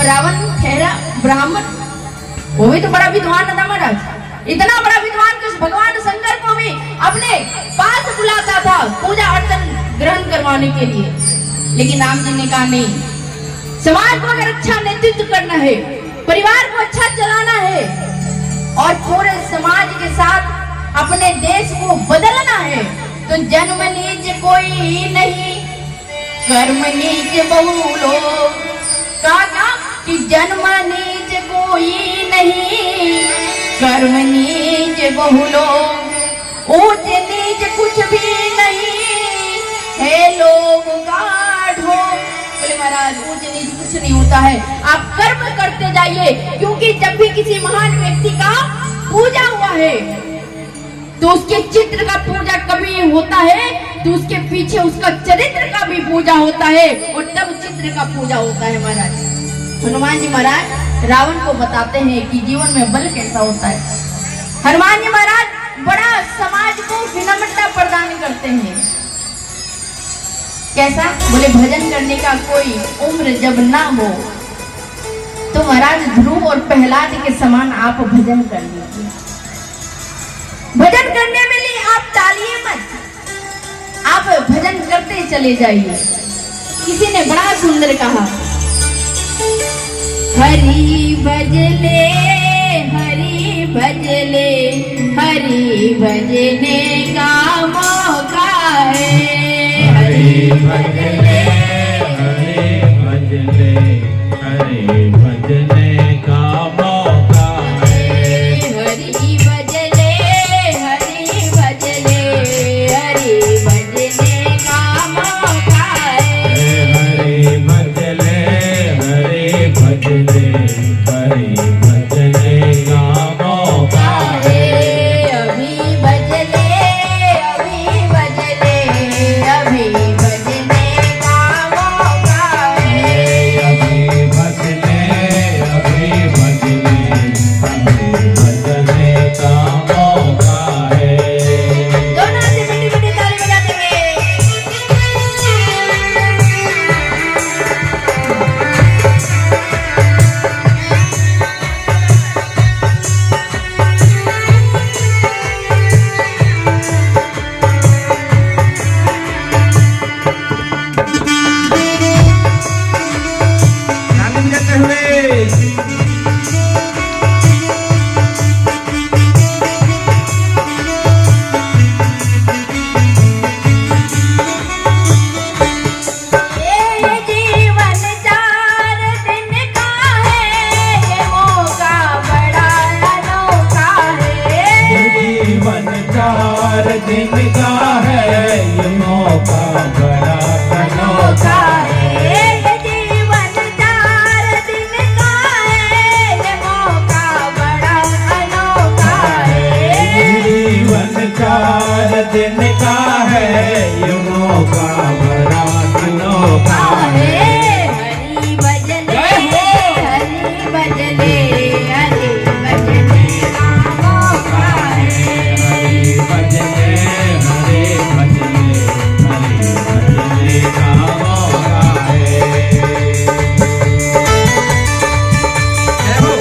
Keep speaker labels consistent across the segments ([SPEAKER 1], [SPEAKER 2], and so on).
[SPEAKER 1] और रावण ठहरा ब्राह्मण। वो भी तो बड़ा विद्वान था महाराज, इतना बड़ा विद्वान कि भगवान शंकर को भी अपने पास बुलाता था पूजा अर्चन ग्रहण करवाने के लिए। लेकिन राम जी ने कहा नहीं, समाज को अगर अच्छा नेतृत्व करना है, परिवार को अच्छा चलाना है और पूरे समाज के साथ अपने देश को बदलना है, तो जन्म नीच कोई नहीं कर्म नीच बहु लोग। कहा कि जन्म नीच कोई नहीं कर्म नीच बहु लोग। ऊंच नीच कुछ भी नहीं है लोग गाढ़ो। बोले महाराज ऊंच नीच कुछ नहीं होता है, आप कर्म करते जाइए, क्योंकि जब भी किसी महान व्यक्ति का पूजा हुआ है तो उसके चित्र का पूजा कभी होता है तो उसके पीछे उसका चरित्र का भी पूजा होता है और तब चित्र का पूजा होता है। महाराज हनुमान जी महाराज रावण को बताते हैं कि जीवन में बल कैसा होता है। हनुमान जी महाराज बड़ा समाज को विनम्रता प्रदान करते हैं। कैसा? बोले भजन करने का कोई उम्र जब ना हो तो महाराज ध्रुव और प्रहलाद के समान आप भजन कर लीजिए। भजन करने में लिए आप टालिए मत, आप भजन करते चले जाइए। किसी ने बड़ा सुंदर कहा, हरि भजले हरि भजले हरि भजने का मौका है। हरि भजले हरि भजले हरि भजने का मौका है। हरि भजले हरि भजले हरि भजने का मौका है। हरि भजले हरि भजले हरि भजने का मौका है। अभी भजले अभी भजले अभी भजने का मौका है। अभी भजले अभी भजले अभी भजने का मौका है। दोनों से बड़ी बड़ी ताली बजा देंगे।
[SPEAKER 2] ताली बजाते हुए
[SPEAKER 1] ये जीवन 4 दिन का है, ये मौका बड़ा अनोखा है।
[SPEAKER 2] जीवन 4 दिन का है, ये मौका बड़ा अनोखा है।
[SPEAKER 1] ये जीवन 4 दिन का है, ये मौका बड़ा अनोखा है।
[SPEAKER 2] जीवन 4 दिन का है, ये मौका बड़ा अनोखा है।
[SPEAKER 1] हरि भजले हरि भजले हरि भजने का मौका है।
[SPEAKER 2] हरि भजले हरि भजले हरि भजने का मौका है। जय हो।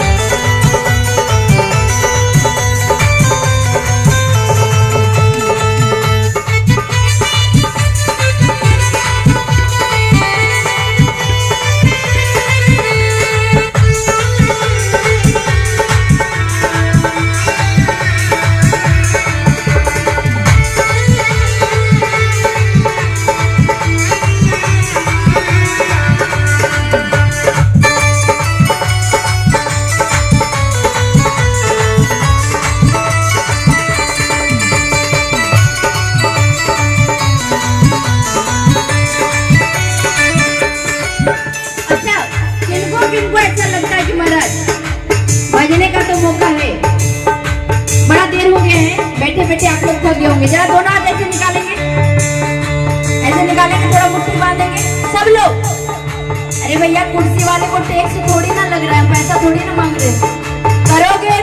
[SPEAKER 1] अच्छा किनको किनको ऐसा लगता है कि महाराज भजने का तो मौका है, बड़ा देर हो गया है, बैठे बैठे आप लोग थक गए होंगे, जरा दोनों हाथ ऐसे निकालेंगे, ऐसे निकालेंगे, थोड़ा मुट्ठी बांधेंगे सब लोग। अरे भैया कुर्सी वाले को टैक्स थोड़ी ना लग रहा है, पैसा थोड़ी ना मांग रहे हैं। करोगे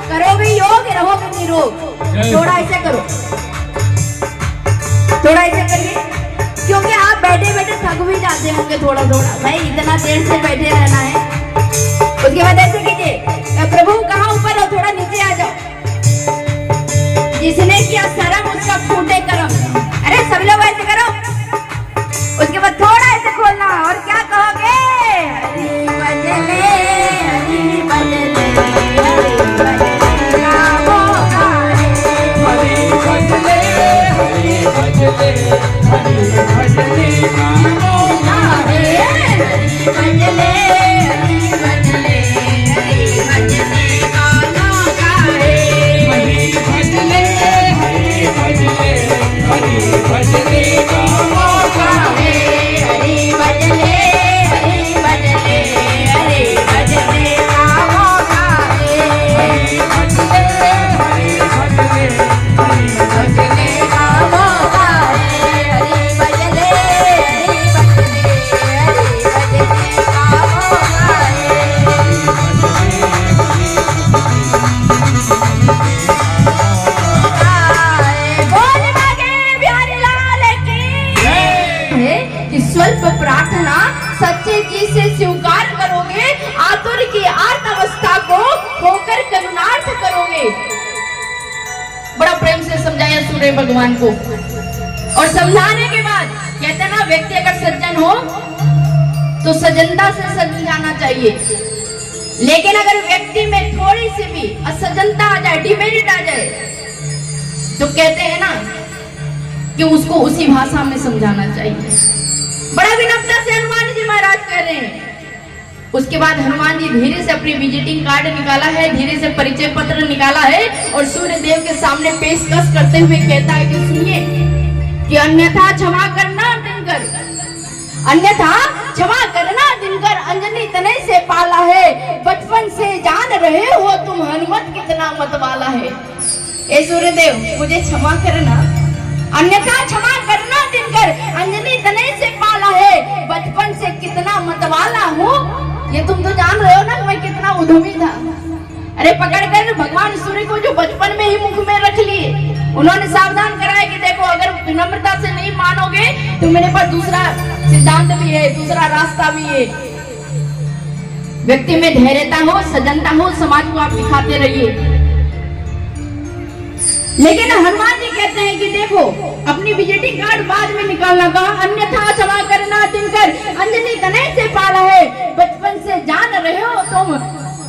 [SPEAKER 1] करोगे योग रहोगे निरोग। थोड़ा ऐसे करो, थोड़ा ऐसे करिए, क्योंकि आप बैठे बैठे थक भी जाते होंगे थोड़ा थोड़ा। भाई इतना देर से बैठे रहना है, से स्वीकार करोगे, आतुर की आर्त अवस्था को होकर करुणार्थ करोगे। बड़ा प्रेम से समझाया सूर्य भगवान को, और समझाने के बाद कहते ना, व्यक्ति अगर सज्जन हो तो सज्जनता से समझाना चाहिए, लेकिन अगर व्यक्ति में थोड़ी सी भी असज्जनता आ जाए, डिमेरिट आ जाए, तो कहते हैं ना कि उसको उसी भाषा में समझाना चाहिए। बड़ा विनम्रता से हनुमान जी महाराज कह रहे हैं। उसके बाद हनुमान जी धीरे से अपनी विजिटिंग कार्ड निकाला है, धीरे से परिचय पत्र निकाला है और सूर्य देव के सामने पेशकश करते हुए कहता है कि सुनिए कि अन्यथा क्षमा करना दिनकर, अन्यथा क्षमा करना दिनकर, अंजनी तनय से पाला है, बचपन से जान रहे हो तुम हनुमत कितना मतवाला है। ए सूर्यदेव मुझे क्षमा करना, अन्यथा क्षमा करना दिनकर, अंजनी तनय से पाला है, बचपन से कितना मतवाला हूँ। ये तुम तो जान रहे हो ना मैं कितना उद्यमी था। अरे पकड़कर भगवान सूर्य को जो बचपन में ही मुख में रख लिए, उन्होंने सावधान कराया कि देखो अगर विनम्रता से नहीं मानोगे तो मेरे पास दूसरा सिद्धांत भी है, दूसरा रास्ता भी है। व्यक्ति में धैर्यता हो, सज्जनता हो, समाज को आप दिखाते रहिए। लेकिन हनुमान जी कहते हैं कि देखो अपनी विजिटिंग कार्ड बाद में निकालना, कहा अन्यथा क्षमा करना दिनकर, अंजनी तनय से पाला है, बचपन से जान रहे हो तुम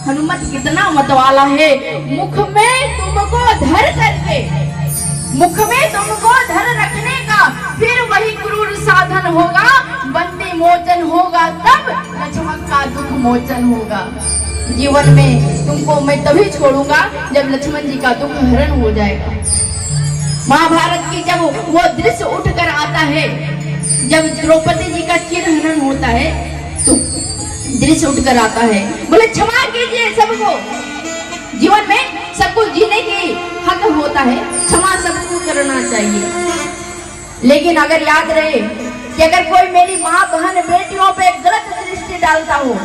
[SPEAKER 1] हनुमत कितना मतवाला है। मुख में तुमको धर करके, मुख में तुमको धर रखने का फिर वही क्रूर साधन होगा, बंदी मोचन होगा, तब लक्ष्मण का दुख मोचन होगा। जीवन में तुमको मैं तभी छोड़ूंगा जब लक्ष्मण जी का दुख हरण हो जाएगा। महाभारत की जब वो दृश्य उठकर आता है, जब द्रौपदी जी का चिरहरण होता है, तो दृश्य उठकर आता है, बोले क्षमा कीजिए सबको। जीवन में सबको जीने की हक होता है, क्षमा सबको करना चाहिए। लेकिन अगर याद रहे कि अगर कोई मेरी माँ बहन बेटियों पे गलत दृष्टि डालता हो,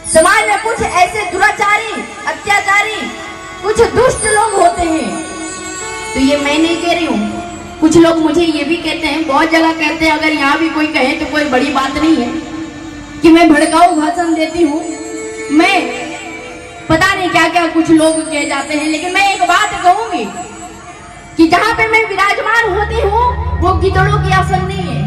[SPEAKER 1] समाज में कुछ ऐसे दुराचारी, अत्याचारी, कुछ दुष्ट लोग होते हैं, तो ये मैं नहीं कह रही हूँ, कुछ लोग मुझे ये भी कहते हैं, बहुत जगह कहते हैं, अगर यहाँ भी कोई कहे तो कोई बड़ी बात नहीं है कि मैं भड़काऊ भाषण देती हूँ, मैं पता नहीं क्या क्या कुछ लोग कह जाते हैं। लेकिन मैं एक बात कहूंगी कि जहाँ पे मैं विराजमान होती हूँ वो गिदड़ों की आसन नहीं है।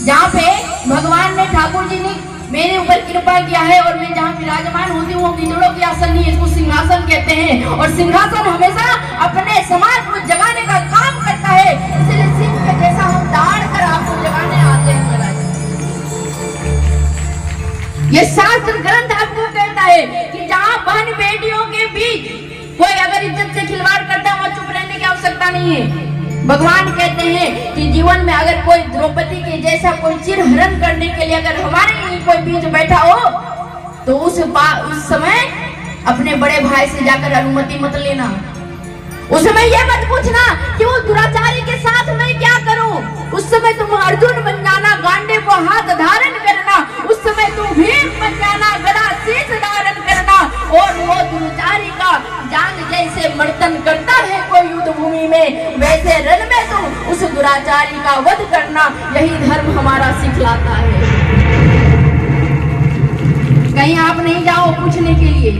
[SPEAKER 1] जहाँ पे भगवान ने, ठाकुर जी ने मेरे ऊपर कृपा किया है और मैं जहाँ विराजमान होती हूँ वो गिदड़ों की आसन नहीं है, इसको सिंहासन कहते हैं। और सिंहासन हमेशा अपने समाज को जगाने का काम करता है, इसलिए सिंह के जैसा हम दहाड़ कर आपको जगाने आते हैं महाराज। ये शास्त्र ग्रंथ आपको कहता है कि जहाँ बहन बेटियों के बीच कोई अगर इज्जत से खिलवाड़ करता है वहाँ चुप रहने की आवश्यकता नहीं है। भगवान कहते हैं कि जीवन में अगर कोई द्रौपदी के जैसा कोई चिरहरण करने के लिए अगर हमारे ही कोई बीच बैठा हो तो उस समय अपने बड़े भाई से जाकर अनुमति मत लेना। उस समय ये मत पूछना कि वो दुराचारी के साथ मैं क्या करूं। उस समय तुम अर्जुन बन जाना, गांडे को हाथ धारण करना, उस समय तुम भीम बन जाना, गदा शीश धारण करना। और वो दुराचारी का जान जैसे मर्दन करता है कोई युद्ध भूमि में, वैसे रण में तुम उस दुराचारी का वध करना। यही धर्म हमारा सिखलाता है। कहीं आप नहीं जाओ पूछने के लिए